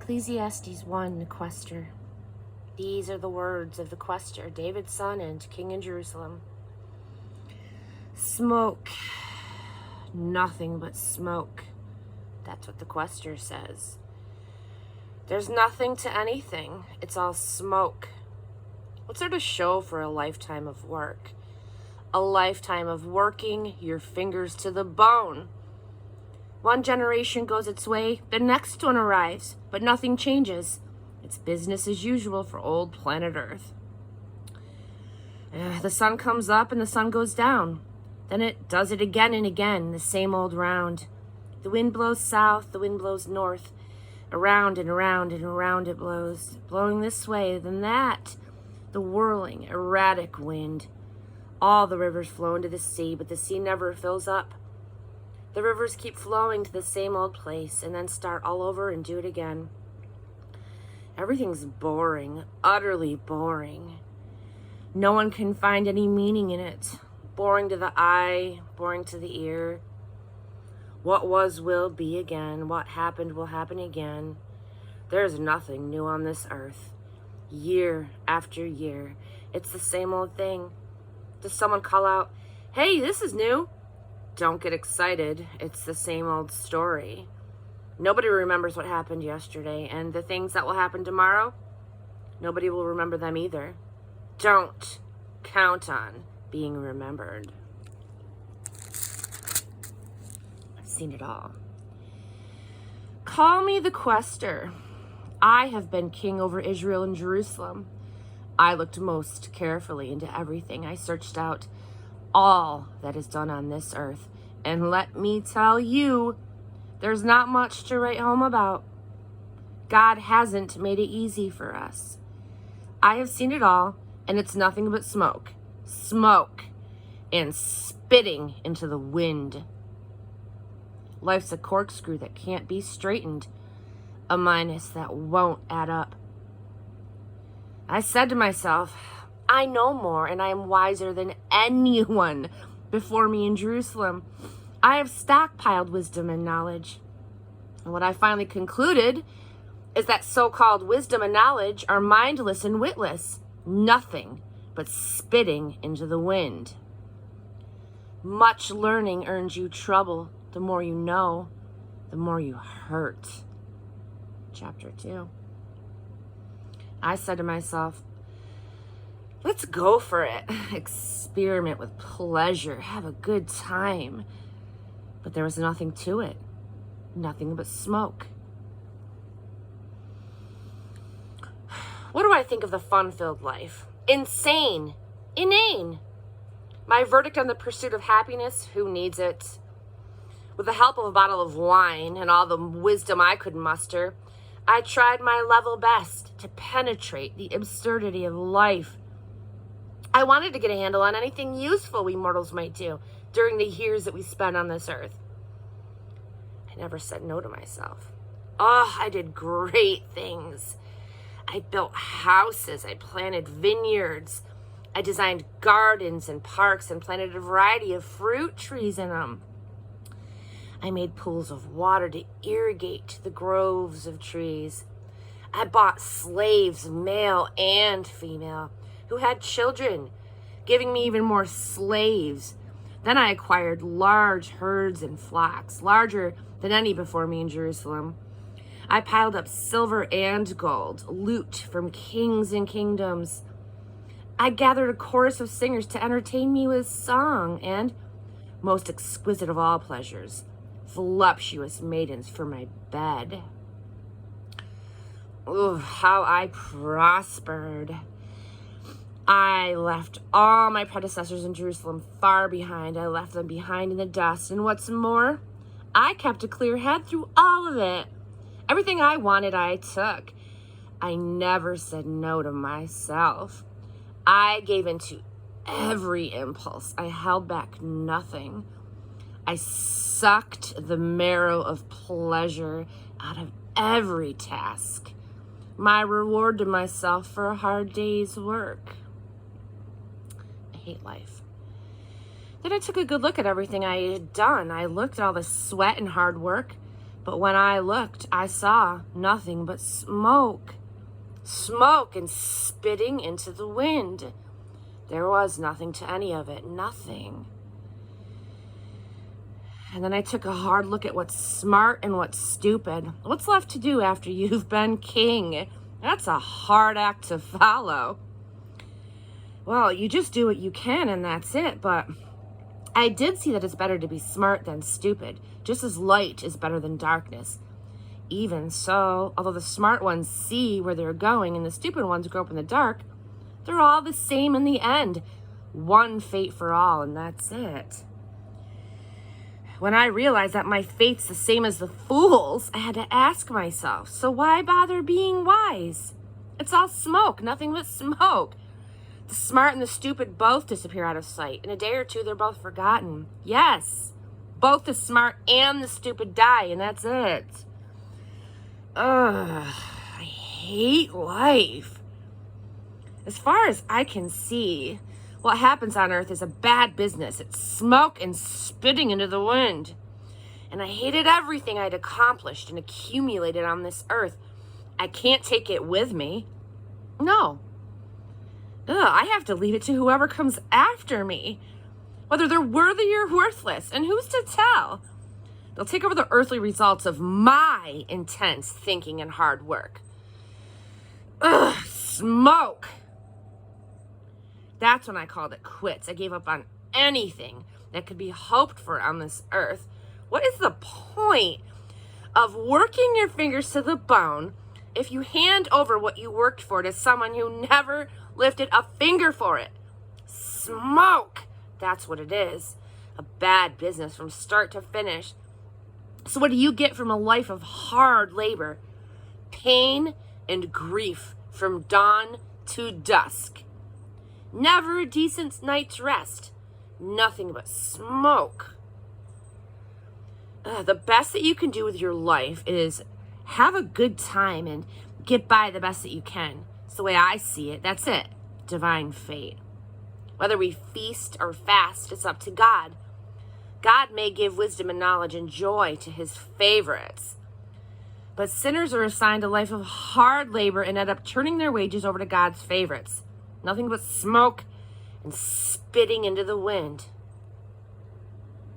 Ecclesiastes 1, the quester. These are the words of the quester, David's son and king in Jerusalem. Smoke. Nothing but smoke. That's what the quester says. There's nothing to anything. It's all smoke. What's there to show for a lifetime of work? A lifetime of working your fingers to the bone. One generation goes its way, the next one arrives, but nothing changes. It's business as usual for old planet Earth. The sun comes up and the sun goes down. Then it does it again and again, the same old round. The wind blows south, the wind blows north. Around and around and around it blows, blowing this way, then that. The whirling, erratic wind. All the rivers flow into the sea, but the sea never fills up. The rivers keep flowing to the same old place and then start all over and do it again. Everything's boring, utterly boring. No one can find any meaning in it. Boring to the eye, boring to the ear. What was will be again. What happened will happen again. There's nothing new on this earth. Year after year, it's the same old thing. Does someone call out, "Hey, this is new"? Don't get excited. It's the same old story. Nobody remembers what happened yesterday, and the things that will happen tomorrow, nobody will remember them either. Don't count on being remembered. I've seen it all. Call me the quester. I have been king over Israel and Jerusalem. I looked most carefully into everything. I searched out all that is done on this earth. And let me tell you, there's not much to write home about. God hasn't made it easy for us. I have seen it all, and it's nothing but smoke. Smoke and spitting into the wind. Life's a corkscrew that can't be straightened, a minus that won't add up. I said to myself, I know more and I am wiser than anyone before me in Jerusalem. I have stockpiled wisdom and knowledge. And what I finally concluded is that so-called wisdom and knowledge are mindless and witless, nothing but spitting into the wind. Much learning earns you trouble. The more you know, the more you hurt. Chapter 2. I said to myself, let's go for it. Experiment with pleasure. Have a good time. But there was nothing to it. Nothing but smoke. What do I think of the fun-filled life? Insane. Inane. My verdict on the pursuit of happiness, who needs it? With the help of a bottle of wine and all the wisdom I could muster, I tried my level best to penetrate the absurdity of life. I wanted to get a handle on anything useful we mortals might do during the years that we spend on this earth. I never said no to myself. I did great things. I built houses, I planted vineyards, I designed gardens and parks and planted a variety of fruit trees in them. I made pools of water to irrigate the groves of trees. I bought slaves, male and female, who had children, giving me even more slaves. Then I acquired large herds and flocks, larger than any before me in Jerusalem. I piled up silver and gold, loot from kings and kingdoms. I gathered a chorus of singers to entertain me with song, and, most exquisite of all pleasures, voluptuous maidens for my bed. Ooh, how I prospered. I left all my predecessors in Jerusalem far behind. I left them behind in the dust. And what's more, I kept a clear head through all of it. Everything I wanted, I took. I never said no to myself. I gave in to every impulse. I held back nothing. I sucked the marrow of pleasure out of every task. My reward to myself for a hard day's work. I hate life. Then I took a good look at everything I had done. I looked at all the sweat and hard work, But when I looked, I saw nothing but smoke. Smoke and spitting into the wind. There was nothing to any of it. Nothing. And then I took a hard look at what's smart and what's stupid. What's left to do after you've been king? That's a hard act to follow. Well, you just do what you can and that's it. But I did see that it's better to be smart than stupid, just as light is better than darkness. Even so, although the smart ones see where they're going and the stupid ones grow up in the dark, they're all the same in the end. One fate for all, and that's it. When I realized that my fate's the same as the fool's, I had to ask myself, so why bother being wise? It's all smoke, nothing but smoke. The smart and the stupid both disappear out of sight. In a day or two, they're both forgotten. Yes, both the smart and the stupid die, and that's it. Ugh, I hate life. As far as I can see, what happens on earth is a bad business. It's smoke and spitting into the wind. And I hated everything I'd accomplished and accumulated on this earth. I can't take it with me. No. I have to leave it to whoever comes after me. Whether they're worthy or worthless. And who's to tell? They'll take over the earthly results of my intense thinking and hard work. Ugh, smoke. That's when I called it quits. I gave up on anything that could be hoped for on this earth. What is the point of working your fingers to the bone if you hand over what you worked for to someone who never lifted a finger for it? Smoke. That's what it is. A bad business from start to finish. So what do you get from a life of hard labor? Pain and grief from dawn to dusk. Never a decent night's rest. Nothing but smoke. The best that you can do with your life is have a good time and get by the best that you can. It's the way I see it. That's it. Divine fate. Whether we feast or fast, it's up to God. God may give wisdom and knowledge and joy to his favorites. But sinners are assigned a life of hard labor and end up turning their wages over to God's favorites. Nothing but smoke and spitting into the wind.